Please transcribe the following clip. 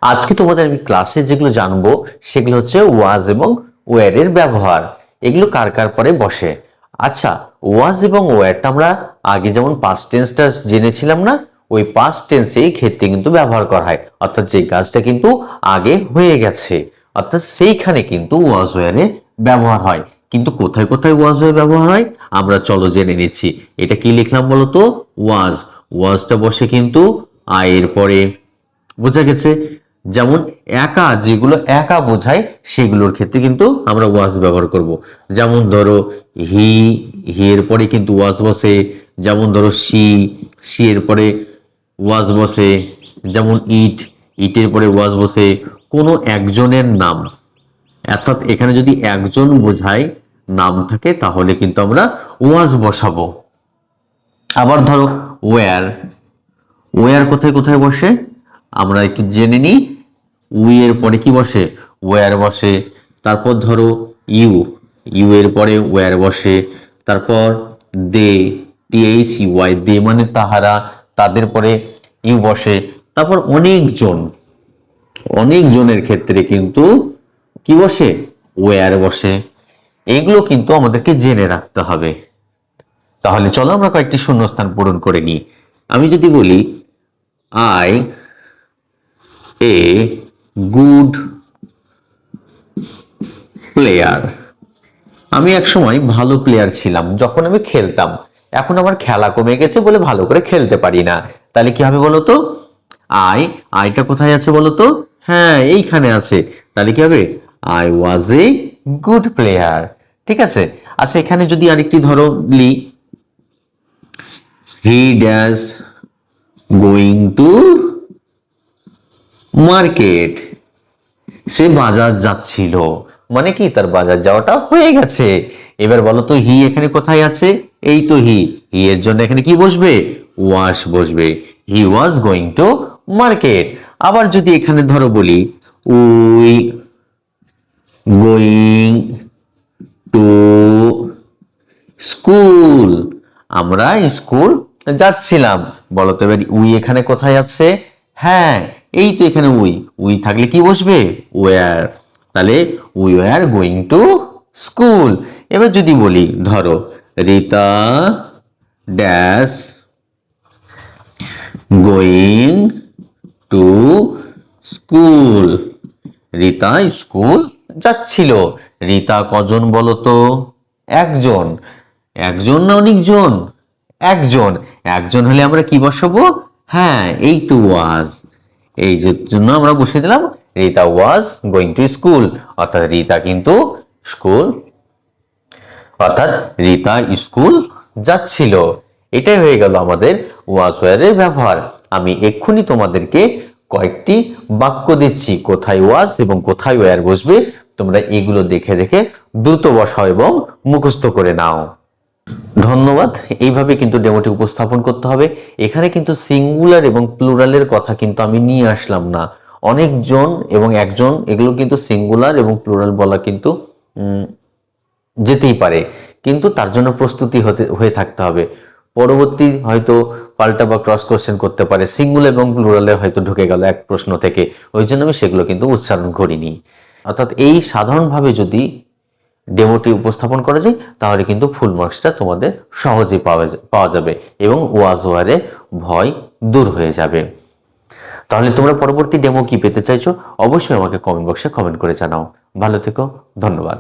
আজকে তোমাদের আমি ক্লাসে যেগুলো জানবো সেগুলো হচ্ছে ওয়াজ এবং ওয়্যার এর ব্যবহার। এগুলো কার কার পরে বসে। আচ্ছা, ওয়াজ এবং ওয়্যারটা আমরা আগে যেমন পাস্ট টেন্সটা জেনেছিলাম না, ওই পাস্ট টেন্সেই ক্ষেত্রে কিন্তু ব্যবহার করা হয়, অর্থাৎ যে কাজটা কিন্তু আগে হয়ে গেছে, অর্থাৎ সেইখানে কিন্তু ওয়াজ ওয়্যারে ব্যবহার হয়। কিন্তু কোথায় কোথায় ওয়াজ ওয়্যার ব্যবহার হয় আমরা চলো জেনে নিচ্ছি। এটা কি লিখলাম বলতো? ওয়াজ। ওয়াজটা বসে কিন্তু আয়ের পরে, বোঝা গেছে? যেমন একা, যেগুলো একা বোঝায় সেগুলোর ক্ষেত্রে কিন্তু আমরা ওয়াজ ব্যবহার করব। যেমন ধরো হি, হি এর পরে কিন্তু ওয়াজ বসে। যেমন ধরো সি, সি এর পরে ওয়াজ বসে। যেমন ইট, ইটের পরে ওয়াজ বসে। কোনো একজনের নাম, অর্থাৎ এখানে যদি একজন বোঝায় নাম থাকে তাহলে কিন্তু আমরা ওয়াজ বসাবো। আবার ধরো ওয়্যার, ওয়্যার কোথায় কোথায় বসে আমরা একটু জেনে নিই। উই এর পরে কি বসে? ওয়্যার বসে। তারপর ধরো ইউ, ইউ এর পরে ওয়্যার বসে। তারপর দে, THEY, দে মানে তাহারা, তাদের পরে ইউ বসে। তারপর অনেকজন, অনেকজনের ক্ষেত্রে কিন্তু কি বসে? ওয়্যার বসে। এগুলো কিন্তু আমাদেরকে জেনে রাখতে হবে। তাহলে চলো আমরা কয়েকটি শূন্যস্থান পূরণ করে নিই। আমি যদি বলি আই এ গুড প্লেয়ার, আমি একসময় ভালো প্লেয়ার ছিলাম যখন আমি খেলতাম। এখন আমার খেলা কমে গেছে বলে ভালো করে খেলতে পারি না। তাহলে কি হবে বলতো? আই, আইটা কোথায় আছে বলতো? হ্যাঁ, এইখানে আছে। তাহলে কি হবে? I was a good player. ঠিক আছে। আচ্ছা, এখানে যদি আরেকটি ধরো লি, he dash going to market, সে বাজার যাচ্ছিল, মানে কি তার বাজার যাওয়াটা হয়ে গেছে। এবার বলো তো হি এখানে কোথায় আছে? এই তো হি, হি এর জন্য এখানে কি বসবে? ওয়াজ বসবে। হি ওয়াজ গোয়িং টু মার্কেট। আবার যদি এখানে ধরো বলি উই গোয়িং টু স্কুল, আমরা স্কুল যাচ্ছিলাম। বলো তো এবার উই এখানে কোথায় আছে? হ্যাঁ, এই তো এখানে উই, উই থাকলে কি বসবে? ওয়্যার। তাহলে we were going to school. এবার যদি বলি ধরো Rita dash going to school, Rita school যাচ্ছিল। রিতা কজন বলো তো? একজন। একজন না অনেকজন? একজন। একজন হলে আমরা কি বসাবো? হ্যাঁ, এই তো ওয়াজ। এই যে জন্য আমরা বসিয়ে দিলাম Rita was going to school, অর্থাৎ রিতা কিন্তু স্কুল, অর্থাৎ রিতা স্কুল যাচ্ছিল। এটাই হয়ে গেল আমাদের ওয়াজ ওয়্যারের ব্যবহার। আমি এক্ষুনি তোমাদেরকে কয়েকটি বাক্য দিচ্ছি, কোথায় ওয়াজ এবং কোথায় ওয়্যার বসবে। তোমরা এগুলো দেখে দেখে দ্রুত বসাও এবং মুখস্থ করে নাও। ধন্যবাদ। এইভাবে কিন্তু ডেমোটি উপস্থাপন করতে হবে। এখানে কিন্তু সিঙ্গুলার এবং প্লুরালের কথা কিন্তু আমি নিয়ে আসলাম না। অনেকজন এবং একজন, এগুলো কিন্তু সিঙ্গুলার এবং প্লুরাল বলা কিন্তু যেতেই পারে, কিন্তু তার জন্য প্রস্তুতি হয়ে থাকতে হবে। পরবর্তী হয়তো পাল্টা বা ক্রস কোশ্চেন করতে পারে, সিঙ্গুলার এবং প্লুরালে হয়তো ঢুকে গেল এক প্রশ্ন থেকে, ওই জন্য আমি সেগুলো কিন্তু উচ্চারণ করিনি। অর্থাৎ এই সাধারণভাবে যদি ডেমোটি উপস্থাপন করা যায় তাহলে কিন্তু ফুল মার্কসটা তোমাদের সহজেই পাওয়া যাবে এবং ওয়াজ ওয়ারে ভয় দূর হয়ে যাবে। তাহলে তোমরা পরবর্তী ডেমো কি পেতে চাইছো অবশ্যই আমাকে কমেন্ট বক্সে কমেন্ট করে জানাও। ভালো থেকো, ধন্যবাদ।